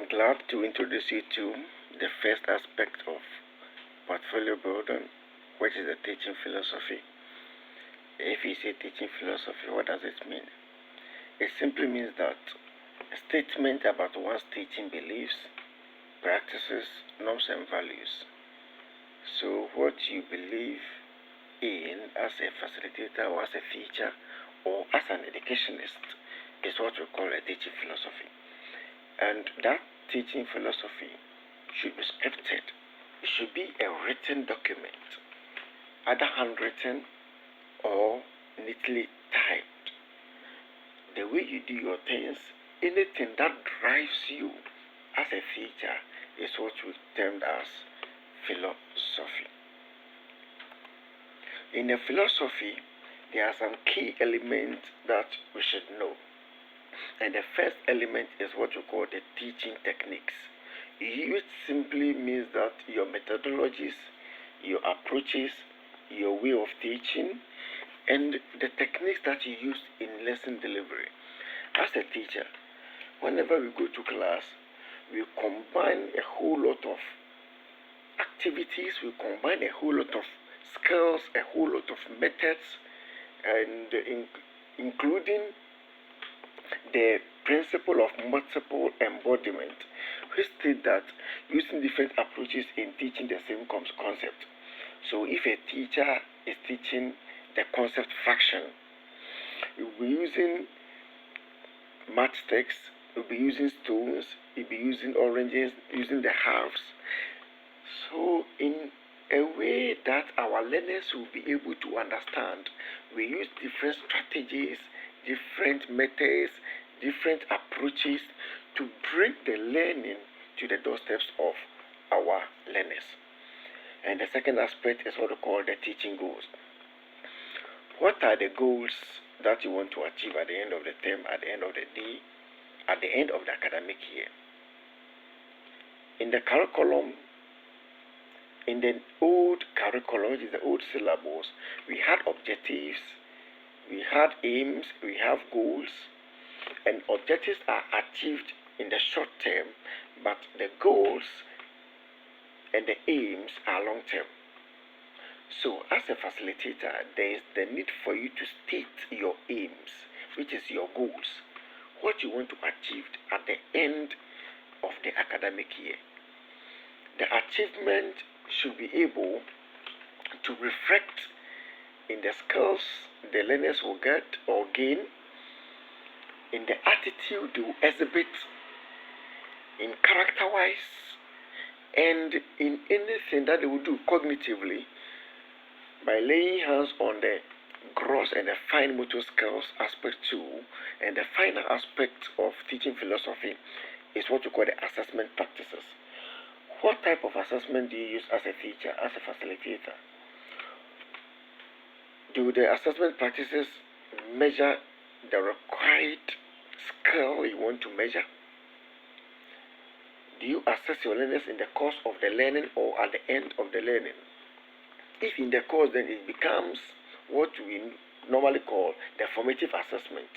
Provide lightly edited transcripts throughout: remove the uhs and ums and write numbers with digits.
I'm glad to introduce you to the first aspect of portfolio building, which is the teaching philosophy. If you say teaching philosophy, what does it mean? It simply means that a statement about one's teaching beliefs, practices, norms, and values. So, what you believe in as a facilitator or as a teacher or as an educationist is what we call a teaching philosophy. And that teaching philosophy should be scripted. It should be a written document, either handwritten or neatly typed. The way you do your things, anything that drives you as a teacher is what we term as philosophy. In a philosophy, there are some key elements that we should know. And the first element is what we call the teaching techniques. It simply means that your methodologies, your approaches, your way of teaching, and the techniques that you use in lesson delivery. As a teacher, whenever we go to class, we combine a whole lot of activities, we combine a whole lot of skills, a whole lot of methods, and including the principle of multiple embodiment, which states that using different approaches in teaching the same concept. So if a teacher is teaching the concept fraction, you'll be using matchsticks, you'll be using stones, you'll be using oranges, using the halves. So in a way that our learners will be able to understand, we use different strategies, different methods, different approaches to bring the learning to the doorsteps of our learners. And the second aspect is what we call the teaching goals. What are the goals that you want to achieve at the end of the term, at the end of the day, at the end of the academic year? In the curriculum, in the old curriculum, which is the old syllabus, we had objectives, we had aims, we have goals, and objectives are achieved in the short term, but the goals and the aims are long term. So as a facilitator, there is the need for you to state your aims, which is your goals, what you want to achieve at the end of the academic year. The achievement should be able to reflect in the skills the learners will get or gain, in the attitude they will exhibit, in character-wise, and in anything that they will do cognitively by laying hands on the gross and the fine motor skills aspect too. And the final aspect of teaching philosophy is what we call the assessment practices. What type of assessment do you use as a teacher, as a facilitator? Do the assessment practices measure the required skill you want to measure? Do you assess your learners in the course of the learning or at the end of the learning? If in the course, then it becomes what we normally call the formative assessment.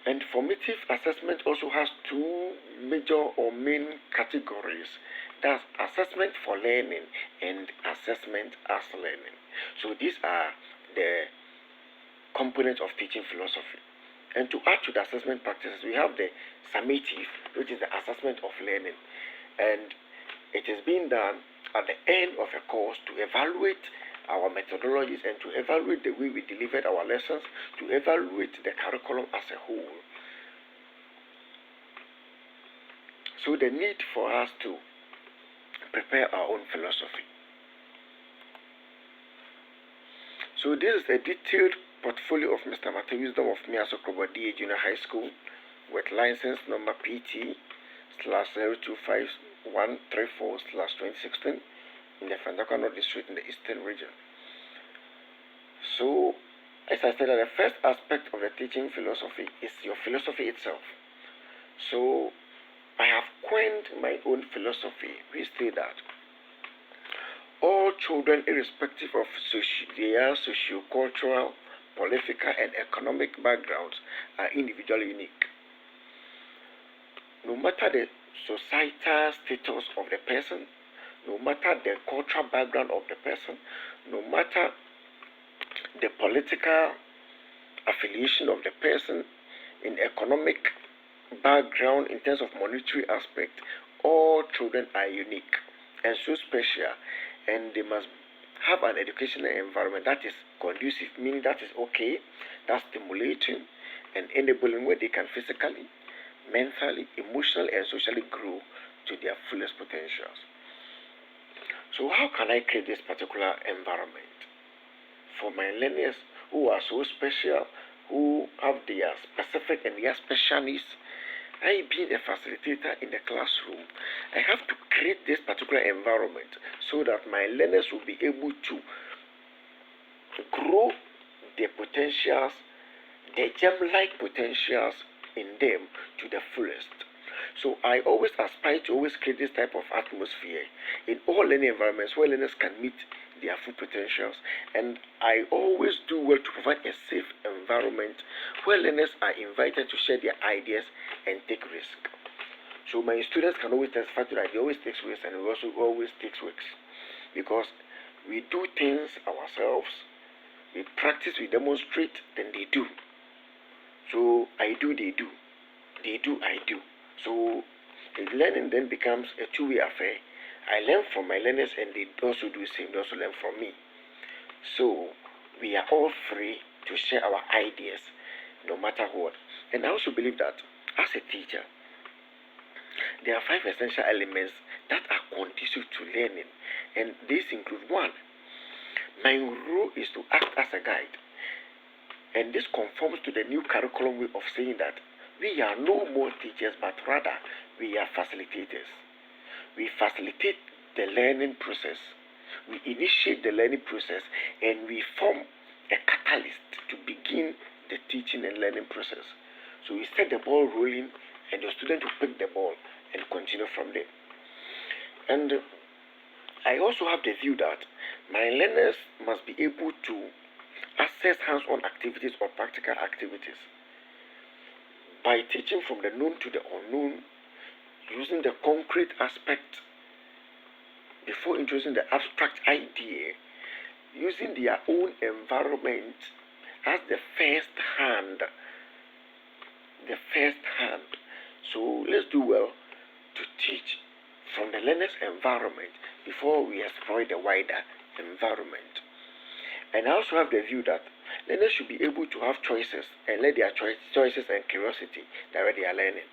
And formative assessment also has two major or main categories. That's assessment for learning and assessment as learning. So these are the components of teaching philosophy. And to add to the assessment practices, we have the summative, which is the assessment of learning. And it is being done at the end of a course to evaluate our methodologies and to evaluate the way we delivered our lessons, to evaluate the curriculum as a whole. So the need for us to prepare our own philosophy. So this is a detailed portfolio of Mr. Matthew Wisdom of Miaso DA Junior High School with license number PT/025134/2016 in the Fandakano district in the Eastern region. So, as I said, the first aspect of the teaching philosophy is your philosophy itself. So, I have coined my own philosophy, which says that all children, irrespective of their socio-cultural, political, and economic backgrounds, are individually unique. no matter the societal status of the person, no matter the cultural background of the person, no matter the political affiliation of the person, in economic background, in terms of monetary aspect, all children are unique and so special, and they must have an educational environment that is conducive, meaning that is okay, that's stimulating and enabling, where they can physically, mentally, emotionally, and socially grow to their fullest potentials. So, how can I create this particular environment for my learners who are so special, who have their specific and their special needs? I, being a facilitator in the classroom, I have to create this particular environment so that my learners will be able to grow their potentials, their gem-like potentials in them to the fullest. So I always aspire to always create this type of atmosphere in all learning environments where learners can meet their full potentials, and I always do well to provide a safe environment where learners are invited to share their ideas and take risk. So my students can always testify to that they always take risks, and we also always take risks because we do things ourselves, we practice, we demonstrate, then they do. So I do, they do, they do, I do. So learning then becomes a two-way affair. I learn from my learners, and they also do the same. They also learn from me. So we are all free to share our ideas, no matter what. And I also believe that as a teacher, there are 5 essential elements that are conducive to learning, and these include: 1, my role is to act as a guide, and this conforms to the new curriculum way of saying that we are no more teachers, but rather we are facilitators. We facilitate the learning process, we initiate the learning process, and we form a catalyst to begin the teaching and learning process. So we set the ball rolling, and the student will pick the ball and continue from there. And I also have the view that my learners must be able to access hands-on activities or practical activities. By teaching from the known to the unknown, using the concrete aspect before introducing the abstract idea, using their own environment as the first hand. So let's do well to teach from the learner's environment before we explore the wider environment. And I also have the view that learners should be able to have choices and let their choices and curiosity direct their learning.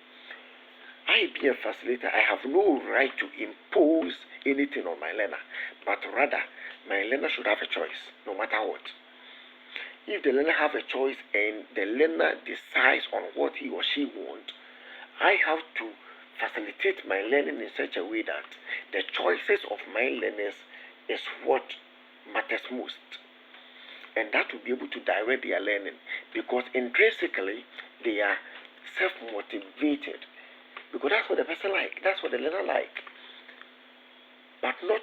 I, being a facilitator, I have no right to impose anything on my learner, but rather my learner should have a choice, no matter what. If the learner have a choice and the learner decides on what he or she wants, I have to facilitate my learning in such a way that the choices of my learners is what matters most, and that will be able to direct their learning, because intrinsically they are self-motivated, because that's what the person like, that's what the learner like, but not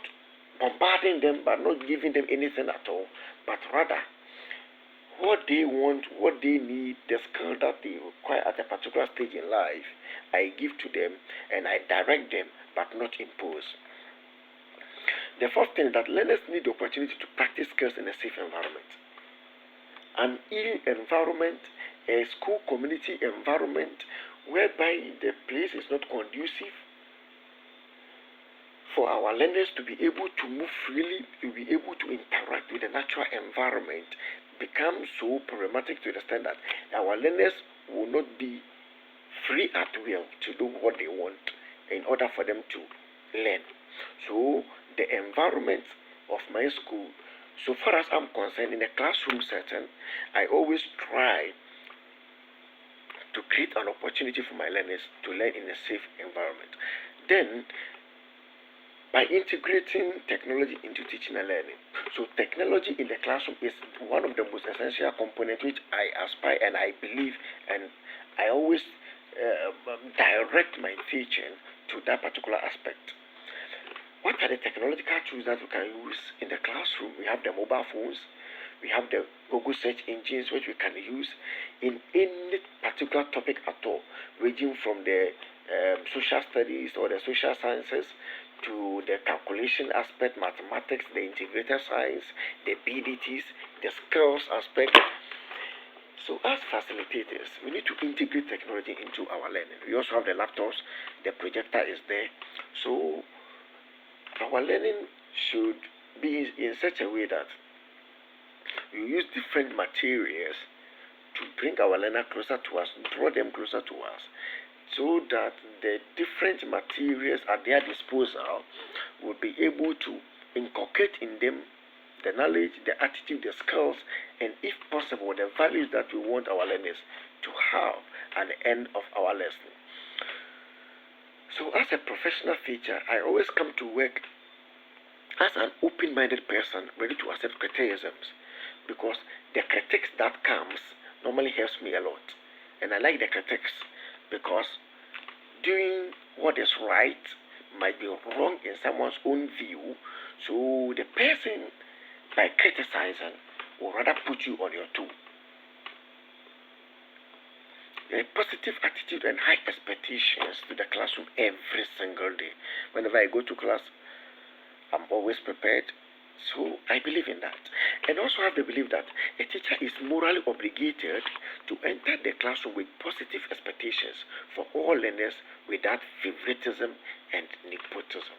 bombarding them, but not giving them anything at all, but rather what they want, what they need, the skill that they require at a particular stage in life, I give to them and I direct them, but not impose. The fourth thing is that learners need the opportunity to practice skills in a safe environment. An ill environment, a school community environment whereby the place is not conducive for our learners to be able to move freely, to be able to interact with the natural environment, becomes so problematic to the extent that our learners will not be free at will to do what they want in order for them to learn. So the environment of my school, so far as I'm concerned, in a classroom setting, I always try to create an opportunity for my learners to learn in a safe environment. Then, by integrating technology into teaching and learning. So technology in the classroom is one of the most essential components which I aspire and I believe, and I always direct my teaching to that particular aspect. What are the technological tools that we can use in the classroom? We have the mobile phones, we have the Google search engines which we can use in any particular topic at all, ranging from the social studies or the social sciences, to the calculation aspect, mathematics, the integrated science, the BDTs, the skills aspect. So as facilitators, we need to integrate technology into our learning. We also have the laptops, the projector is there. So our learning should be in such a way that we use different materials to bring our learner closer to us, draw them closer to us, so that the different materials at their disposal will be able to inculcate in them the knowledge, the attitude, the skills, and if possible, the values that we want our learners to have at the end of our lesson. So as a professional teacher, I always come to work as an open-minded person, ready to accept criticisms, because the critiques that comes normally helps me a lot. And I like the critiques because doing what is right might be wrong in someone's own view. So the person, by criticizing, will rather put you on your toe. A positive attitude and high expectations to the classroom every single day. Whenever I go to class, I'm always prepared. So I believe in that. And also have the belief that a teacher is morally obligated to enter the classroom with positive expectations for all learners without favoritism and nepotism.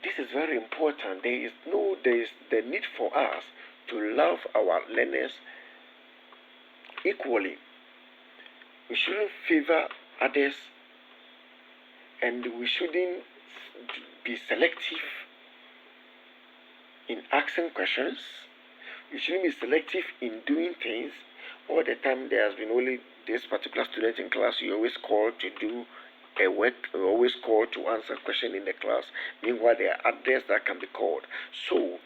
This is very important. There is the need for us to love our learners equally. We shouldn't favor others, and we shouldn't be selective in asking questions. We shouldn't be selective in doing things. All the time there has been only this particular student in class you always call to do a work, you always call to answer a question in the class. Meanwhile, there are others that can be called. So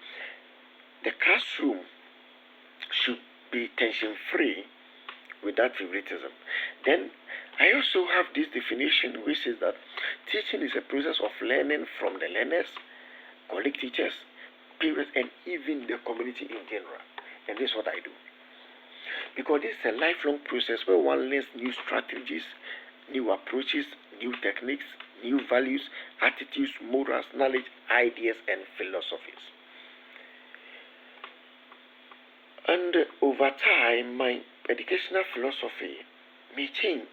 the classroom should be tension-free without favoritism. Then I also have this definition which says that teaching is a process of learning from the learners, colleague teachers, parents, and even the community in general. And this is what I do. Because this is a lifelong process where one learns new strategies, new approaches, new techniques, new values, attitudes, morals, knowledge, ideas, and philosophies. And over time, my educational philosophy may change.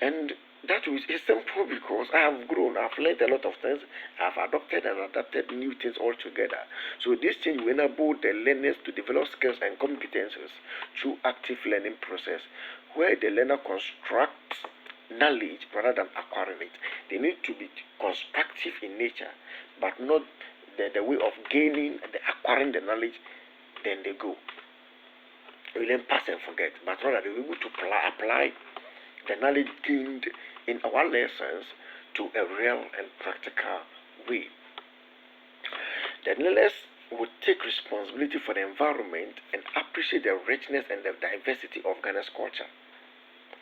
And that is simple because I have grown, I've learned a lot of things, I've adopted and adapted new things altogether. So this change will enable the learners to develop skills and competences through active learning process, where the learner constructs knowledge rather than acquiring it. They need to be constructive in nature, but not the way of gaining and acquiring the knowledge, then they go. We learn pass and forget, but rather they will be able to apply the knowledge gained in our lessons to a real and practical way. The learners would take responsibility for the environment and appreciate the richness and the diversity of Ghana's culture.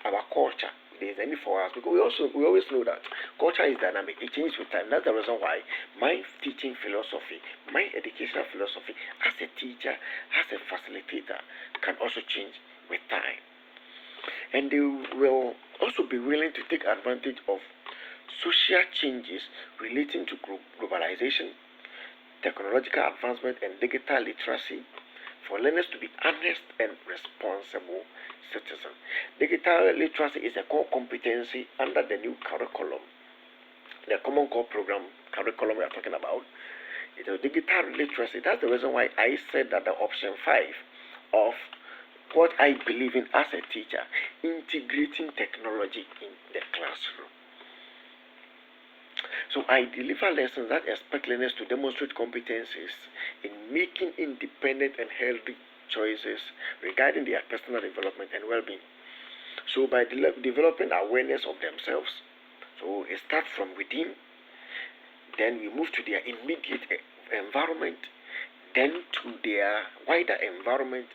Our culture, there is a need for us because we always know that culture is dynamic, it changes with time. That's the reason why my teaching philosophy, my educational philosophy as a teacher, as a facilitator can also change with time. And they will also be willing to take advantage of social changes relating to globalization, technological advancement, and digital literacy for learners to be honest and responsible citizens. Digital literacy is a core competency under the new curriculum, the Common Core Program curriculum we are talking about. It is digital literacy. That's the reason why I said that the option 5 of what I believe in as a teacher, integrating technology in the classroom. So I deliver lessons that expect learners to demonstrate competencies in making independent and healthy choices regarding their personal development and well-being. So by developing awareness of themselves, so it starts from within, then we move to their immediate environment, then to their wider environment,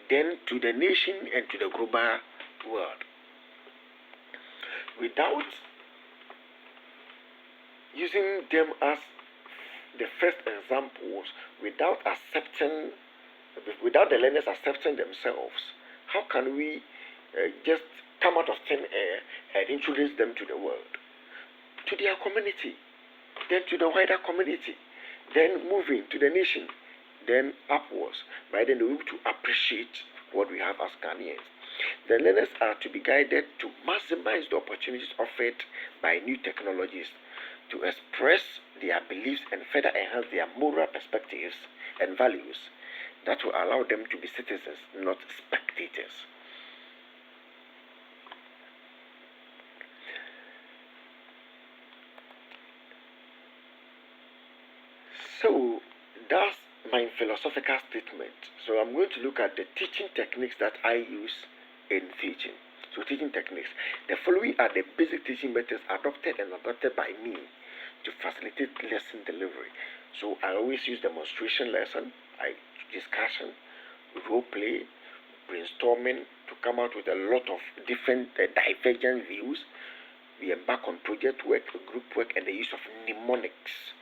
then to the nation and to the global world. Without using them as the first examples, without the learners accepting themselves, how can we just come out of thin air and introduce them to the world, to their community, then to the wider community, then moving to the nation, then upwards. By then they will be able to appreciate what we have as Ghanaians. The learners are to be guided to maximize the opportunities offered by new technologies, to express their beliefs and further enhance their moral perspectives and values that will allow them to be citizens, not spectators. So that's my philosophical statement. So I'm going to look at the teaching techniques that I use in teaching. So teaching techniques. The following are the basic teaching methods adopted and adapted by me to facilitate lesson delivery. So I always use demonstration lesson, discussion, role play, brainstorming to come out with a lot of different divergent views. We embark on project work, group work, and the use of mnemonics.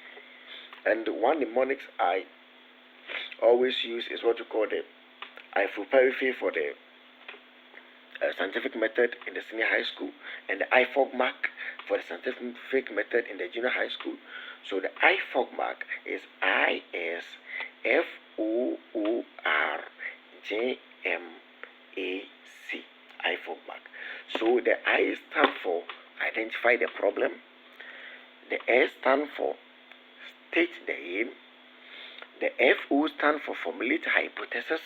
And one mnemonics I always use is what you call the IFOPARIFE for the scientific method in the senior high school, and the IFOGMAC for the scientific method in the junior high school. So the IFOGMAC is ISFOORJMAC, IFOGMAC. So the I stand for identify the problem, the S stand for state the aim, the FO stand for formulate hypothesis,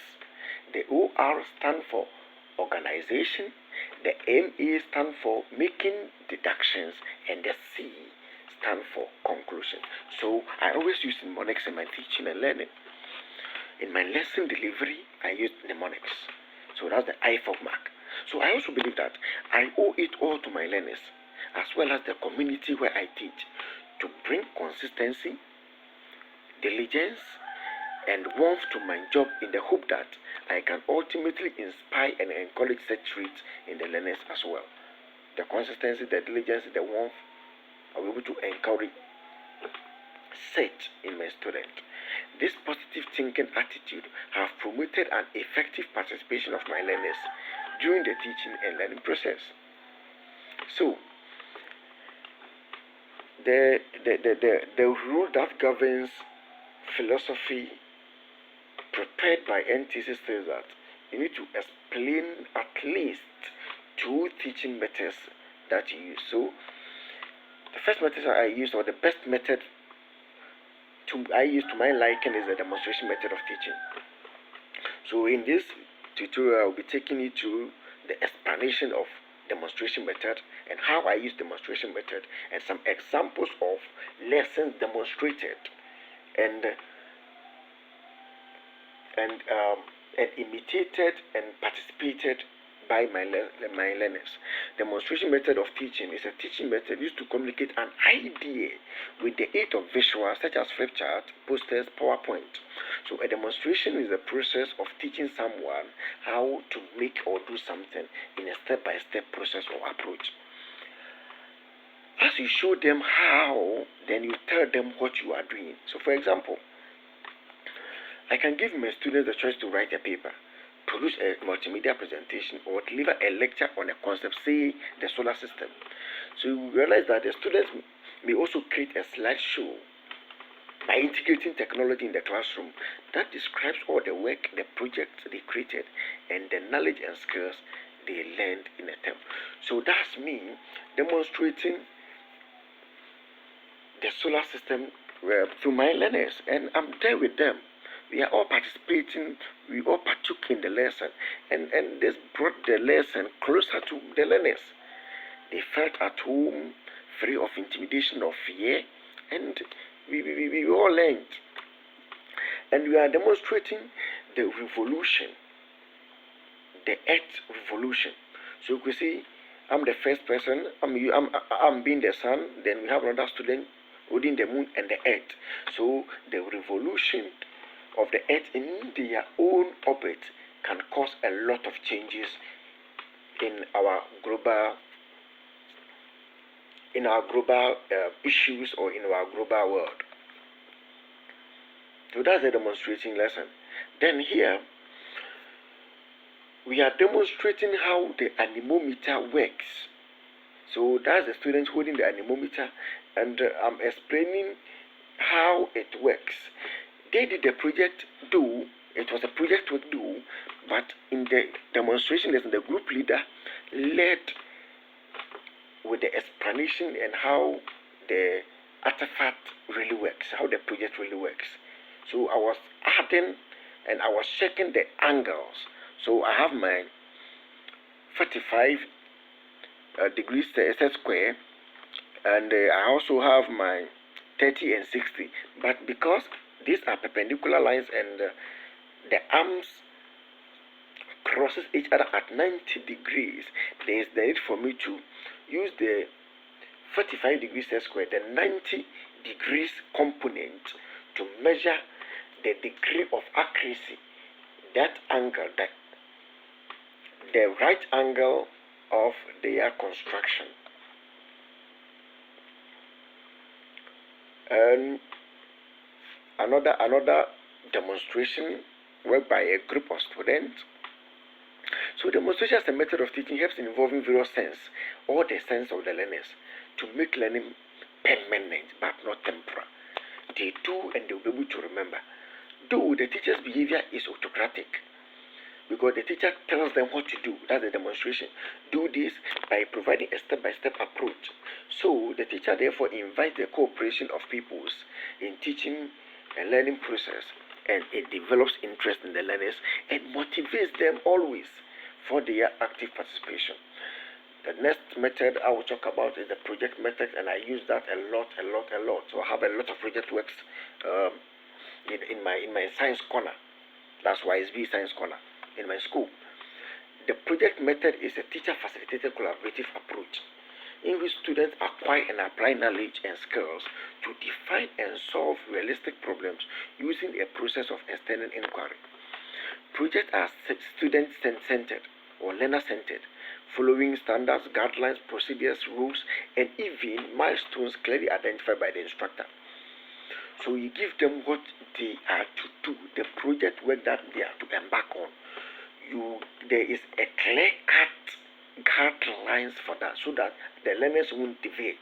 the OR stand for organization, the MA stand for making deductions, and the C stand for conclusion. So I always use mnemonics in my teaching and learning. In my lesson delivery, I use mnemonics. So that's the IFOGMAC. So I also believe that I owe it all to my learners, as well as the community where I teach, to bring consistency, diligence, and warmth to my job in the hope that I can ultimately inspire and encourage such traits in the learners as well. The consistency, the diligence, the warmth, I will be able to encourage such in my student. This positive thinking attitude have promoted an effective participation of my learners during the teaching and learning process. So the rule that governs philosophy prepared by NTC says that you need to explain at least 2 teaching methods that you use. So the first method I use, or the best method I use to my liking, is the demonstration method of teaching. So in this tutorial, I will be taking you to the explanation of demonstration method and how I use demonstration method, and some examples of lessons demonstrated and imitated and participated by my learners. Demonstration method of teaching is a teaching method used to communicate an idea with the aid of visuals such as flip chart, posters, PowerPoint. So a demonstration is a process of teaching someone how to make or do something in a step-by-step process or approach. As you show them how, then you tell them what you are doing. So for example, I can give my students the choice to write a paper, produce a multimedia presentation, or deliver a lecture on a concept, say the solar system. So you realize that the students may also create a slideshow by integrating technology in the classroom that describes all the work, the projects they created, and the knowledge and skills they learned in a term. So that's me demonstrating the solar system through my learners, and I'm there with them. We are all participating, we all partook in the lesson, and this brought the lesson closer to the learners. They felt at home, free of intimidation or fear, and we all learned. And we are demonstrating the revolution, the Earth revolution. So you could see, I'm the first person, I'm being the sun, then we have another student holding the moon and the Earth. So the revolution of the Earth in their own orbit can cause a lot of changes in our global issues or in our global world. So that's a demonstrating lesson. Then here we are demonstrating how the anemometer works. So that's the students holding the anemometer, and I'm explaining how it works. They did the project do. It was a project work do, but in the demonstration lesson, the group leader led with the explanation and how the artifact really works, how the project really works. So I was adding and I was checking the angles. So I have my 45 degrees set square, and I also have my 30 and 60. But because these are perpendicular lines and the arms crosses each other at 90 degrees, there is the need for me to use the 45 degrees set square, the 90 degrees component, to measure the degree of accuracy, that angle, that the right angle of their construction. And another demonstration work by a group of students. So demonstration as a method of teaching helps in involving various sense, or the sense of the learners, to make learning permanent but not temporary. They do and they'll be able to remember. Though the teacher's behavior is autocratic, because the teacher tells them what to do. That's the demonstration. Do this by providing a step-by-step approach. So the teacher therefore invites the cooperation of pupils in teaching and learning process, and it develops interest in the learners and motivates them always for their active participation. The next method I will talk about is the project method, and I use that a lot. So I have a lot of project works in my science corner. That's why it's YSB Science Corner in my school. The project method is a teacher-facilitated collaborative approach in which students acquire and apply knowledge and skills to define and solve realistic problems using a process of external inquiry. Projects are student-centered or learner-centered, following standards, guidelines, procedures, rules, and even milestones clearly identified by the instructor. So you give them what they are to do, the project work that they are to embark on. There is a clear-cut guidelines for that, so that the learners won't deviate.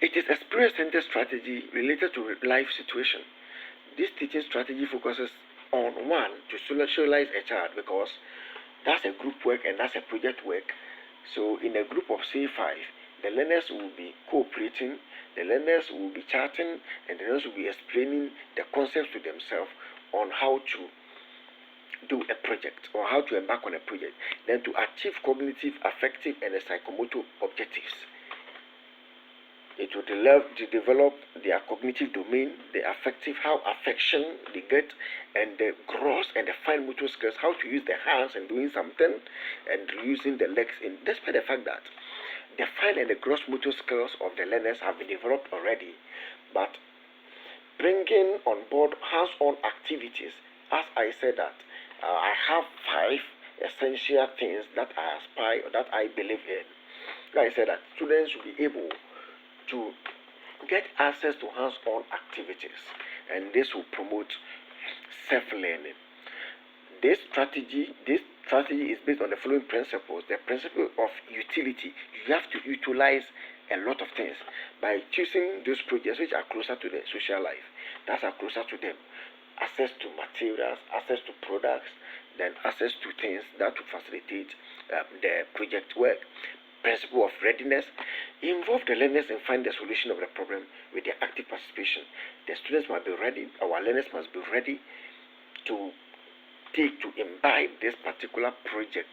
It is experience-centered strategy related to life situation. This teaching strategy focuses on, one, to socialize a child, because that's a group work and that's a project work. So in a group of say 5, the learners will be cooperating, the learners will be chatting, and the learners will be explaining the concepts to themselves on how to do a project or how to embark on a project, then to achieve cognitive, affective, and psychomotor objectives. It will develop their cognitive domain, the affective, how affection they get, and the gross and the fine motor skills, how to use the hands and doing something, and using the legs. Despite the fact that the fine and the gross motor skills of the learners have been developed already, but bringing on board hands-on activities, as I said that I have 5 essential things that I aspire or that I believe in. Like I said, that students should be able to get access to hands-on activities, and this will promote self-learning. This strategy is based on the following principles. The principle of utility. You have to utilize a lot of things by choosing those projects which are closer to the social life, that are closer to them. Access to materials, access to products, then access to things that will facilitate the project work. Principle of readiness. Involve the learners and find the solution of the problem with their active participation. The students must be ready, our learners must be ready to imbibe this particular project.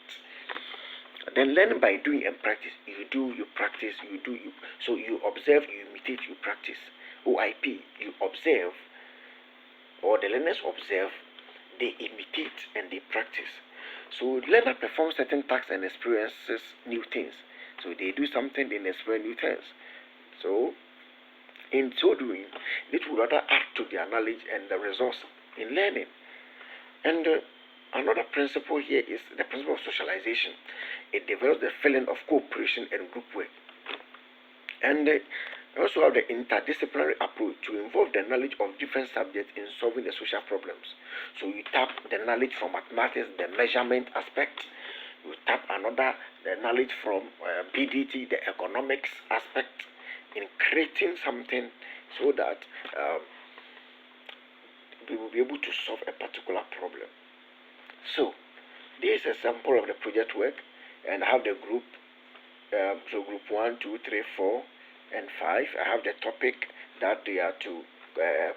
Then learn by doing and practice. You do, you practice, you do, you. So you observe, you imitate, you practice. OIP, you observe, or the learners observe, they imitate, and they practice. So learner performs certain tasks and experiences new things. So they do something, they experience new things. So in so doing, it will rather add to their knowledge and the resource in learning. And another principle here is the principle of socialization. It develops the feeling of cooperation and group work. And We also have the interdisciplinary approach to involve the knowledge of different subjects in solving the social problems. So you tap the knowledge from mathematics, the measurement aspect. You tap the knowledge from BDT, the economics aspect, in creating something so that we will be able to solve a particular problem. So this is a sample of the project work, and I have the group. So group 1, 2, 3, 4, and 5. I have the topic that they are to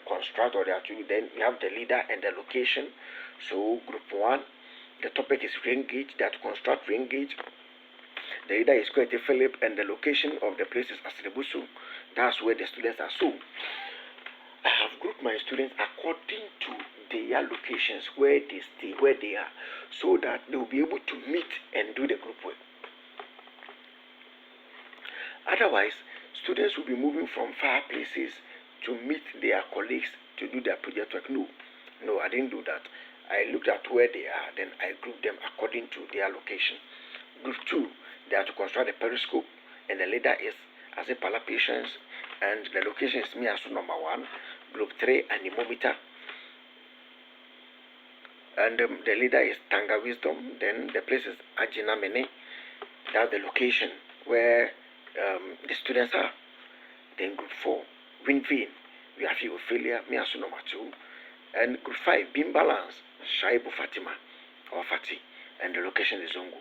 construct, or they are to. Then we have the leader and the location. So group 1, the topic is rain gauge. They are to construct rain gauge. The leader is Kwete Philip, and the location of the place is Asrebusu. That's where the students are. So I have grouped my students according to their locations, where they stay, where they are, so that they will be able to meet and do the group work. Otherwise, students will be moving from far places to meet their colleagues to do their project work. No, I didn't do that. I looked at where they are, then I grouped them according to their location. Group 2, they are to construct a periscope, and the leader is Azepala Patience, and the location is Miasu number 1. Group 3, anemometer, and the leader is Tanga Wisdom. Then the place is Ajina Mene. That's the location where the students are. Then group 4, Winvin, we have Ophelia, Miasu number 2. And group 5, Beam Balance, Shaibu Fatima, or Fati, and the location is Zongo.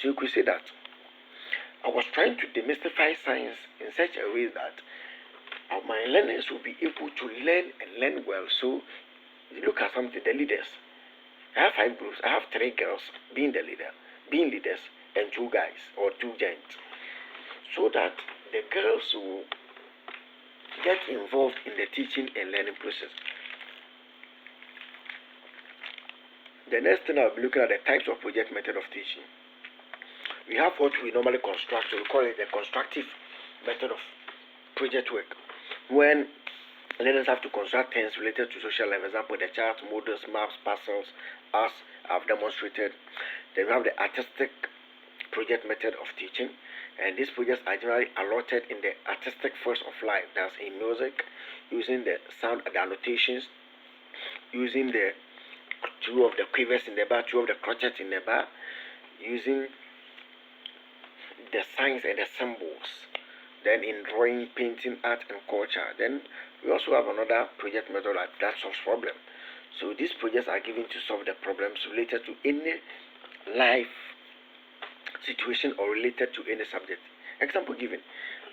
So you could say that I was trying to demystify science in such a way that my learners will be able to learn and learn well. So you look at something, the leaders. I have 5 groups. I have 3 girls being leaders, and 2 guys or 2 gents. So that the girls will get involved in the teaching and learning process. The next thing I'll be looking at the types of project method of teaching. We have what we normally construct, so we call it the constructive method of project work. When learners have to construct things related to social life, for example, the charts, models, maps, parcels, as I've demonstrated. Then we have the artistic project method of teaching. And these projects are generally allotted in the artistic force of life. That's in music, using the sound, the annotations, using the 2 of the quavers in the bar, 2 of the crotchets in the bar, using the signs and the symbols. Then in drawing, painting, art, and culture. Then we also have another project method that solves problem. So these projects are given to solve the problems related to any life situation or related to any subject. Example given,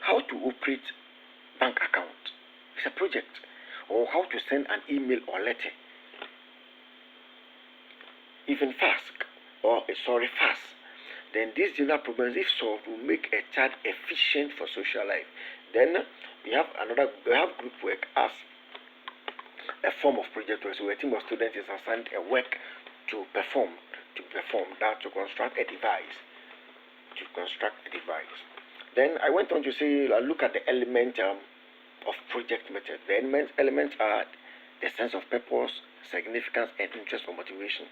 how to operate bank account. It's a project. Or how to send an email or letter. Even fast. Then these general problems, if solved, will make a child efficient for social life. Then we have group work as a form of project work. So a team of students is assigned a work to perform, that to construct a device. Then I went on to say, look at the element of project method. The elements are the sense of purpose, significance, and interest or motivation.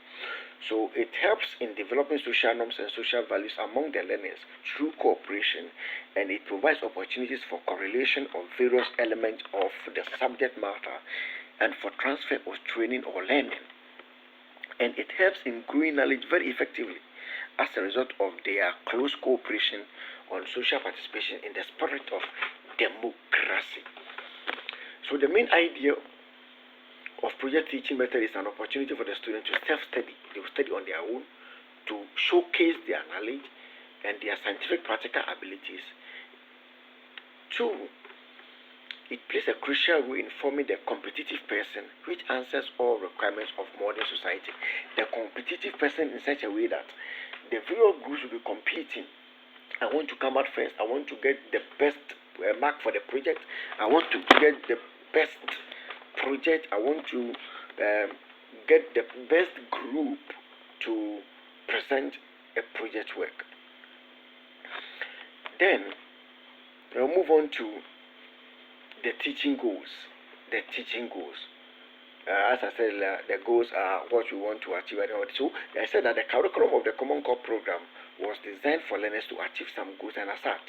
So it helps in developing social norms and social values among the learners through cooperation, and it provides opportunities for correlation of various elements of the subject matter and for transfer of training or learning. And it helps in growing knowledge very effectively as a result of their close cooperation on social participation in the spirit of democracy. So the main idea of project teaching method is an opportunity for the student to self-study. They will study on their own to showcase their knowledge and their scientific practical abilities. 2, it plays a crucial role in forming the competitive person which answers all requirements of modern society. The competitive person in such a way that the various groups will be competing. I want to come out first. I want to get the best mark for the project. I want to get the best project. I want to get the best group to present a project work. Then we'll move on to the teaching goals. As I said, the goals are what we want to achieve. So I said that the curriculum of the Common Core program was designed for learners to achieve some goals and assert.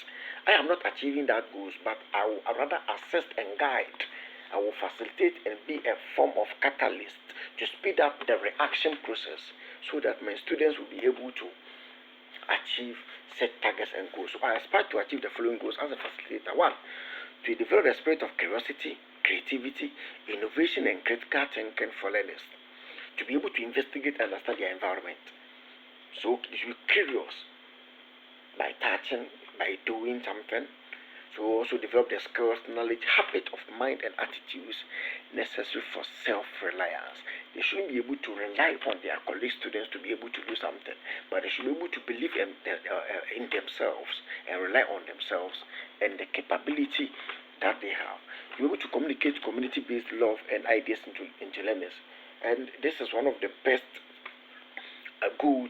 I am not achieving that goals, but I will rather assist and guide. I will facilitate and be a form of catalyst to speed up the reaction process so that my students will be able to achieve set targets and goals. So I aspire to achieve the following goals as a facilitator. One, to develop the spirit of curiosity, creativity, innovation, and critical thinking for learners. To be able to investigate and understand their environment. So you should be curious by touching, by doing something. So also develop the skills, knowledge, habit of mind and attitudes necessary for self-reliance. They shouldn't be able to rely on their colleague students to be able to do something, but they should be able to believe in themselves and rely on themselves and the capability that they have. To be able to communicate community-based love and ideas into learners. And this is one of the best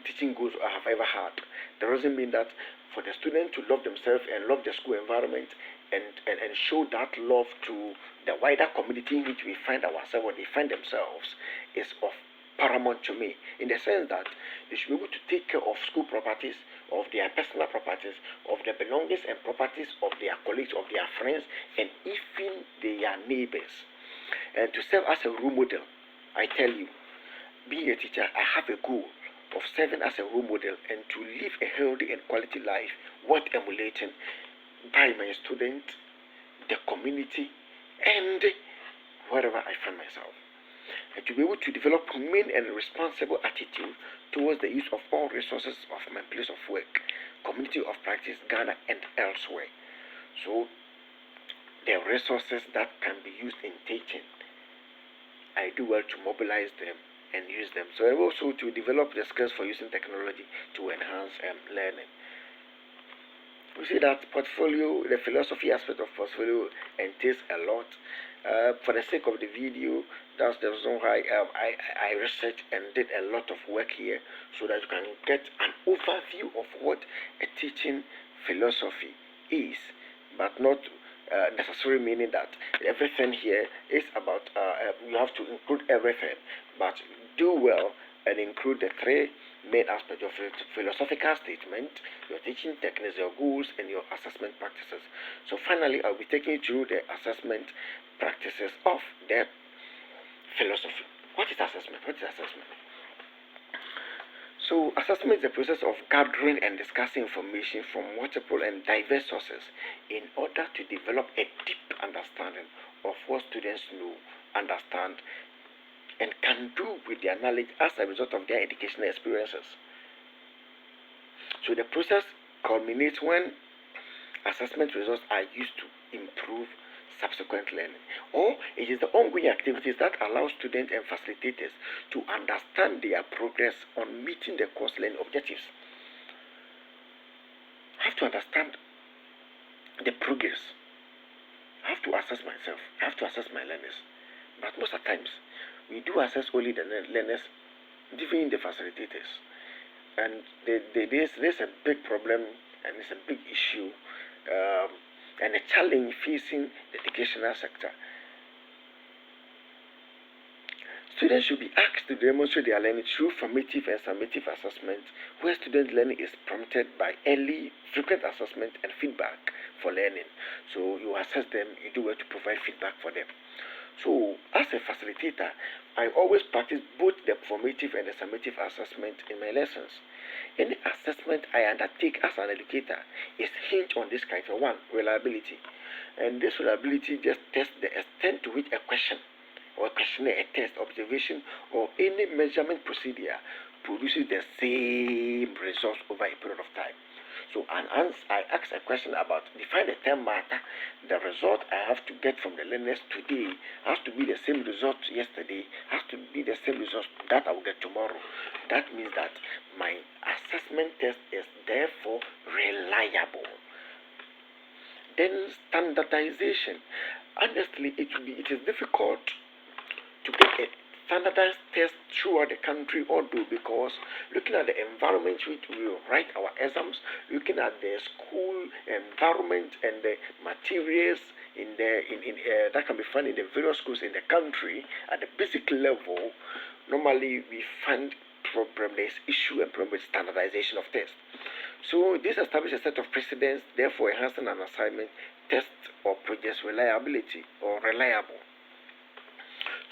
teaching goals I have ever had. That doesn't mean that for the student to love themselves and love the school environment and show that love to the wider community in which we find ourselves or they find themselves is of paramount to me, in the sense that they should be able to take care of school properties, of their personal properties, of the belongings and properties of their colleagues, of their friends, and even their neighbors, and to serve as a role model. I tell you, being a teacher, I have a goal of serving as a role model and to live a healthy and quality life worth emulating by my students, the community, and wherever I find myself. And to be able to develop humane and responsible attitude towards the use of all resources of my place of work, community of practice, Ghana, and elsewhere. So, the resources that can be used in teaching, I do well to mobilize them and use them. So also to develop the skills for using technology to enhance learning. We see that portfolio, the philosophy aspect of portfolio entails a lot. For the sake of the video, that's the reason why I researched and did a lot of work here so that you can get an overview of what a teaching philosophy is, but not necessarily meaning that everything here is about, you have to include everything, but do well and include the three main aspects of philosophical statement, your teaching techniques, your goals, and your assessment practices. So finally, I'll be taking you through the assessment practices of the philosophy. What is assessment? What is assessment? So assessment is the process of gathering and discussing information from multiple and diverse sources in order to develop a deep understanding of what students know, understand, and can do with their knowledge as a result of their educational experiences. So the process culminates when assessment results are used to improve subsequent learning, or it is the ongoing activities that allow students and facilitators to understand their progress on meeting the course learning objectives. I have to understand the progress. I have to assess myself. I have to assess my learners. But most of the times, we do assess only the learners, even the facilitators. And there's a big problem and it's a big issue and a challenge facing the educational sector. Students should be asked to demonstrate their learning through formative and summative assessment, where student learning is prompted by early, frequent assessment and feedback for learning. So you assess them, you do well to provide feedback for them. So, as a facilitator, I always practice both the formative and the summative assessment in my lessons. Any assessment I undertake as an educator is hinged on this criteria. One, reliability. And this reliability just tests the extent to which a question or a questionnaire, a test, observation, or any measurement procedure produces the same results over a period of time. So I ask a question about define the term matter. The result I have to get from the learners today has to be the same result yesterday, has to be the same result that I will get tomorrow. That means that my assessment test is therefore reliable. Then standardization. Honestly, it is difficult to get a standardized test throughout the country, although because looking at the environment which we write our exams, looking at the school environment and the materials that can be found in the various schools in the country at the basic level, normally we find there's issue and problem with standardization of tests. So this establishes a set of precedents, therefore enhancing an assignment, test, or project's reliability or reliable.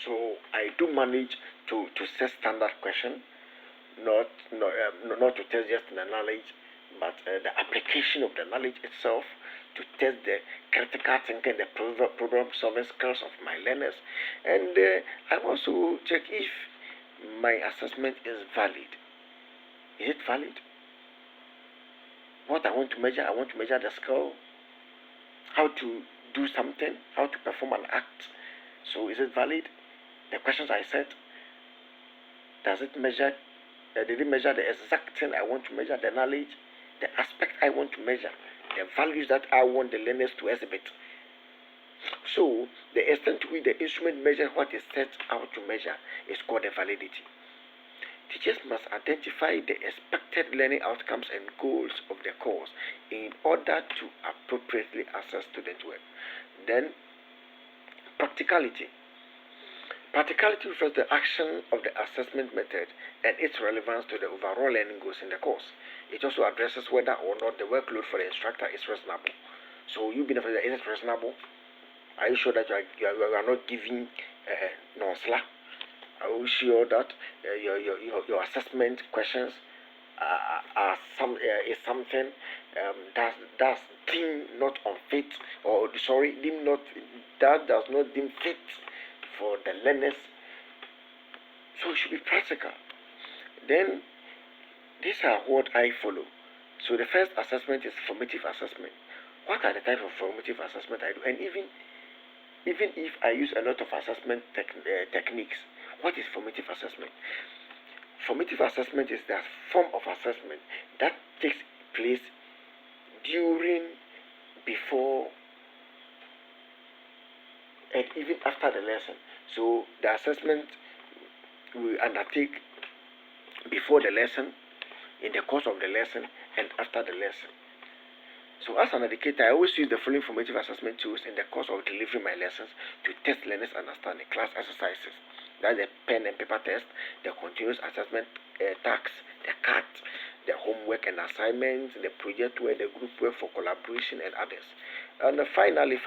So I do manage to set standard question, not to test just the knowledge, but the application of the knowledge itself, to test the critical thinking, the problem solving skills of my learners, and I also check if my assessment is valid. Is it valid? What I want to measure the skill, how to do something, how to perform an act. So is it valid? The questions I set, does it measure? Did it measure the exact thing I want to measure, the knowledge, the aspect I want to measure, the values that I want the learners to exhibit? So the extent to which the instrument measures what is set out to measure is called the validity. Teachers must identify the expected learning outcomes and goals of the course in order to appropriately assess student work. Then, practicality. Practicality refers to the action of the assessment method and its relevance to the overall learning goals in the course. It also addresses whether or not the workload for the instructor is reasonable. So you being is it reasonable? Are you sure that you are not giving non-slap? Are you sure that your assessment questions is something that's deemed not unfit, or deemed not, that does not deem fit for the learners? So it should be practical. Then these are what I follow. So the first assessment is formative assessment. What are the type of formative assessment I do? And even if I use a lot of assessment techniques, what is formative assessment? Formative assessment is the form of assessment that takes place during, before, and even after the lesson. So the assessment we undertake before the lesson, in the course of the lesson, and after the lesson. So as an educator, I always use the following formative assessment tools in the course of delivering my lessons to test learners' understanding. Class exercises, that's the pen and paper test, the continuous assessment tasks, the CAT, the homework and assignments, the project work, the group work for collaboration, and others. And finally,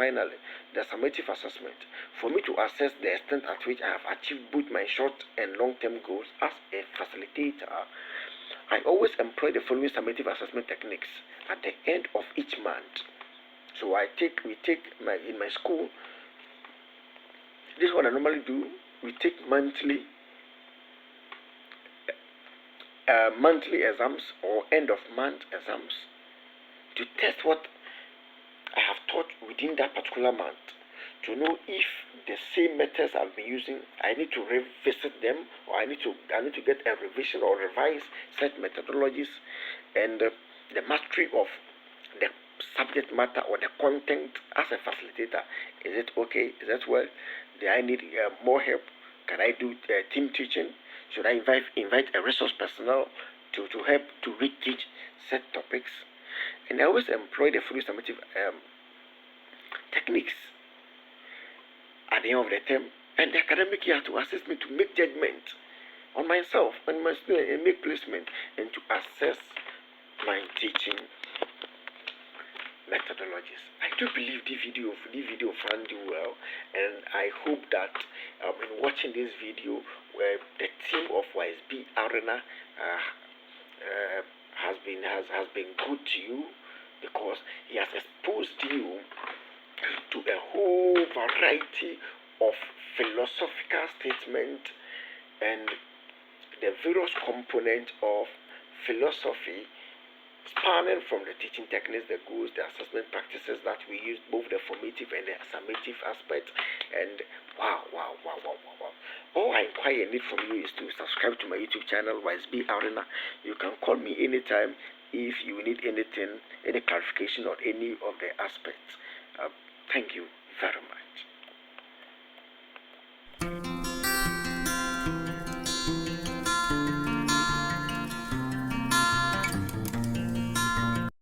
the summative assessment, for me to assess the extent at which I have achieved both my short and long-term goals as a facilitator. I always employ the following summative assessment techniques at the end of each month. So in my school, this is what I normally do. We take monthly exams or end of month exams to test what I have taught within that particular month, to know if the same methods I've been using, I need to revisit them, or I need to get a revision or revise such methodologies, and the mastery of the subject matter or the content as a facilitator. Is it okay? Is that well? Do I need more help? Can I do team teaching? Should I invite a resource personnel to help to reteach set topics? And I always employ the fully summative techniques at the end of the term and the academic year to assist me to make judgment on myself and my students, and make placement, and to assess my teaching methodologies. I do believe this video found you well, and I hope that in watching this video, where the team of YSB Arena has been good to you, because he has exposed you to a whole variety of philosophical statements and the various components of philosophy, spanning from the teaching techniques, the goals, the assessment practices that we use, both the formative and the summative aspect. And wow. All I require need from you is to subscribe to my YouTube channel, YSB Arena. You can call me anytime if you need anything, any clarification on any of the aspects. Thank you.